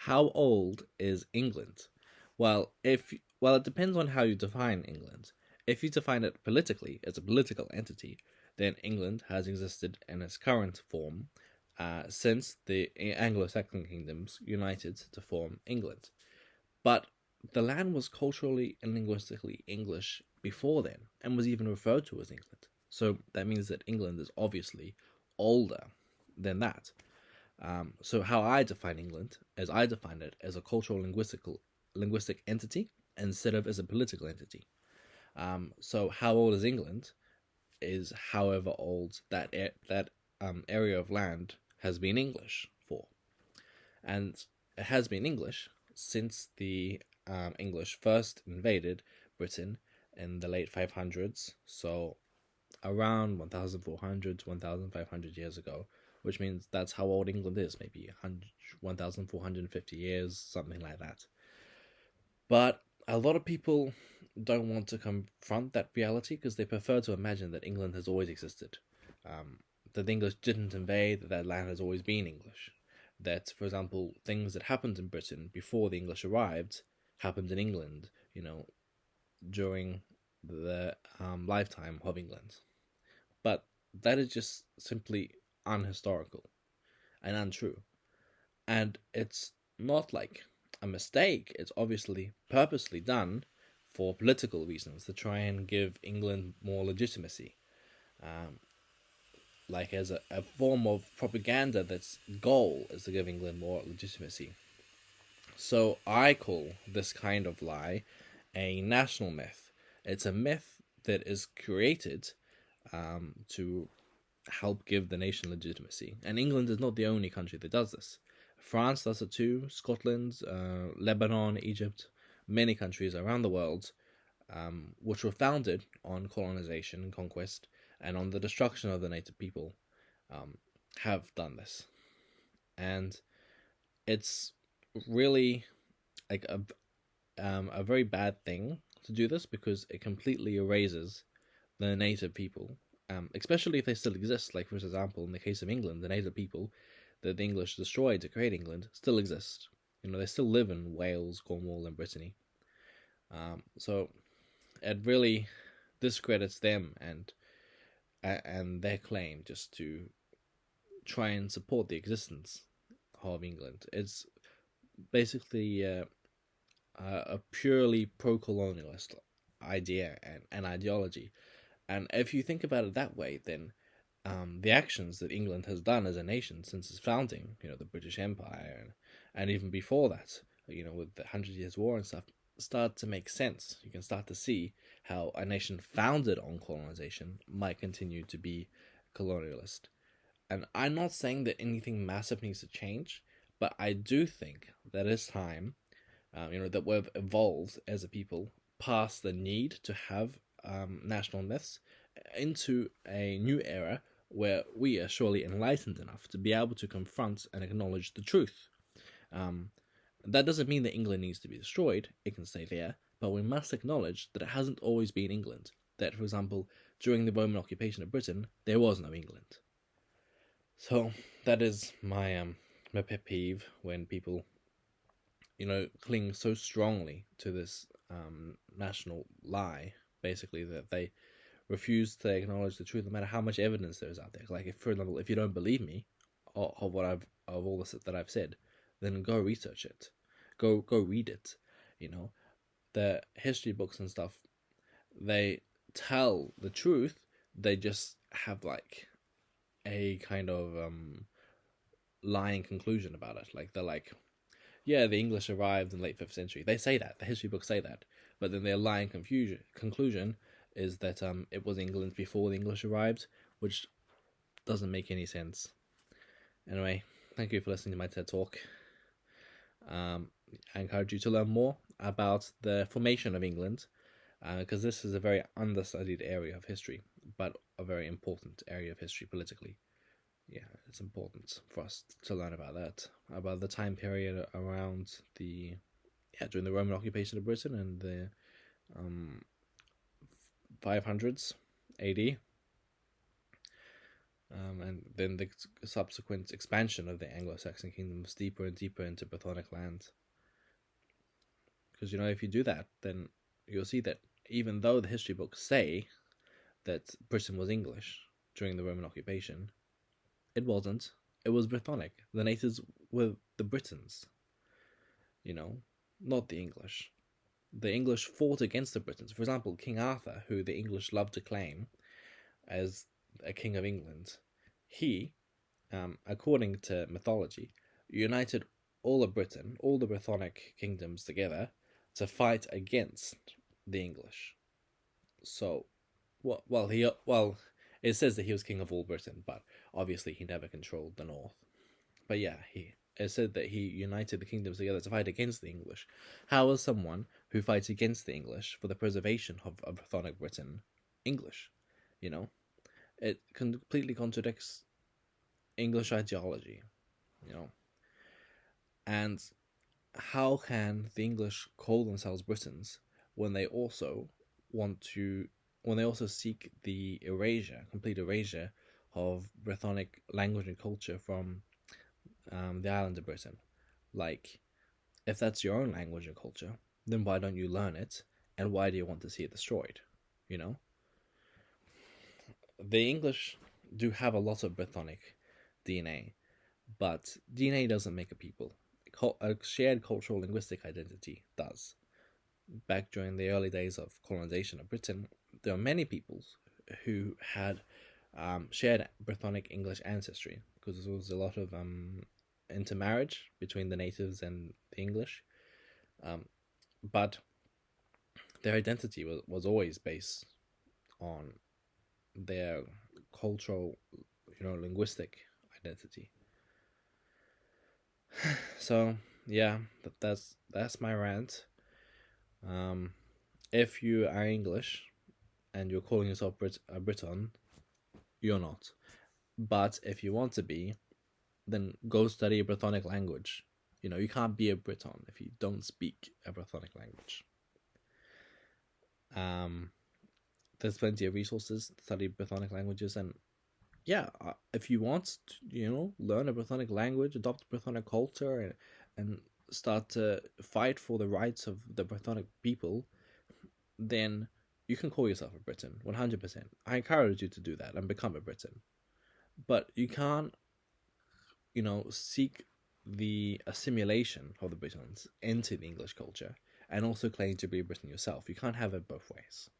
How old is England? Well, it depends on how you define England. If you define it politically as a political entity, then England has existed in its current form since the Anglo-Saxon kingdoms united to form England. But the land was culturally and linguistically English before then, and was even referred to as England. So that means that England is obviously older than that. So how I define England is I define it as a cultural linguistic entity instead of as a political entity. So how old is England is however old that area of land has been English for, and it has been English since the English first invaded Britain in the late 500s. So around 1400 to 1500 years ago, which means that's how old England is, maybe 1450 years, something like that. But a lot of people don't want to confront that reality because they prefer to imagine that England has always existed, that the English didn't invade, that land has always been English. That, for example, things that happened in Britain before the English arrived happened in England, during the lifetime of England. But that is just simply unhistorical and untrue. And it's not like a mistake, it's obviously purposely done for political reasons to try and give England more legitimacy. Um, like as a form of propaganda that's goal is to give England more legitimacy. So I call this kind of lie a national myth. It's a myth that is created to help give the nation legitimacy. And England is not the only country that does this. France does it too, Scotland, Lebanon, Egypt, many countries around the world, which were founded on colonization and conquest and on the destruction of the native people, have done this. And it's really like a very bad thing to do this because it completely erases the native people, especially if they still exist. Like, for example, in the case of England, the native people that the English destroyed to create England still exist. They still live in Wales, Cornwall, and Brittany. So it really discredits them and their claim just to try and support the existence of England. It's basically a purely pro-colonialist idea and ideology. And if you think about it that way, then the actions that England has done as a nation since its founding, the British Empire, and even before that, with the Hundred Years' War and stuff, start to make sense. You can start to see how a nation founded on colonization might continue to be colonialist. And I'm not saying that anything massive needs to change, but I do think that it's time, that we've evolved as a people past the need to have national myths into a new era where we are surely enlightened enough to be able to confront and acknowledge the truth. Um, that doesn't mean that England needs to be destroyed, it can stay there, but we must acknowledge that it hasn't always been England. That, for example, during the Roman occupation of Britain, there was no England. So that is my pet peeve when people cling so strongly to this national lie, basically, that they refuse to acknowledge the truth, no matter how much evidence there is out there. Like, if, for example, if you don't believe me of all this that I've said, then go research it, go read it. The history books and stuff, they tell the truth. They just have like a kind of lying conclusion about it. Like, they're like, yeah, the English arrived in the late 5th century. They say that. The history books say that. But then their lying conclusion is that it was England before the English arrived, which doesn't make any sense. Anyway, thank you for listening to my TED Talk. I encourage you to learn more about the formation of England, because this is a very understudied area of history, but a very important area of history politically. Yeah, it's important for us to learn about that, about the time period around during the Roman occupation of Britain and the 500s AD. and then the subsequent expansion of the Anglo-Saxon kingdoms deeper and deeper into Brythonic lands. Because, if you do that, then you'll see that even though the history books say that Britain was English during the Roman occupation, it wasn't. It was Brythonic. The natives were the Britons, not the English. The English fought against the Britons. For example, King Arthur, who the English love to claim as a king of England, he, according to mythology, united all of Britain, all the Brythonic kingdoms together to fight against the English. So, it says that he was king of all Britain, but obviously he never controlled the north. But yeah, it said that he united the kingdoms together to fight against the English. How is someone who fights against the English for the preservation of Brythonic Britain English? It completely contradicts English ideology, And how can the English call themselves Britons when they also seek the complete erasure of Brythonic language and culture from the island of Britain? Like, if that's your own language and culture, then why don't you learn it? And why do you want to see it destroyed? The English do have a lot of Brythonic DNA, but DNA doesn't make a people. A shared cultural linguistic identity does. Back during the early days of colonization of Britain, there are many peoples who had shared Brythonic English ancestry, because there was a lot of intermarriage between the natives and the English. But their identity was always based on their cultural, linguistic identity. So yeah, that's my rant. If you are English and you're calling yourself a Briton, you're not. But if you want to be, then go study a Brythonic language. You can't be a Briton if you don't speak a Brythonic language. There's plenty of resources to study Brythonic languages, and yeah, if you want to, learn a Brythonic language, adopt Brythonic culture, and start to fight for the rights of the Brythonic people, then you can call yourself a Briton, 100%. I encourage you to do that and become a Briton. But you can't, seek the assimilation of the Britons into the English culture and also claim to be a Briton yourself. You can't have it both ways.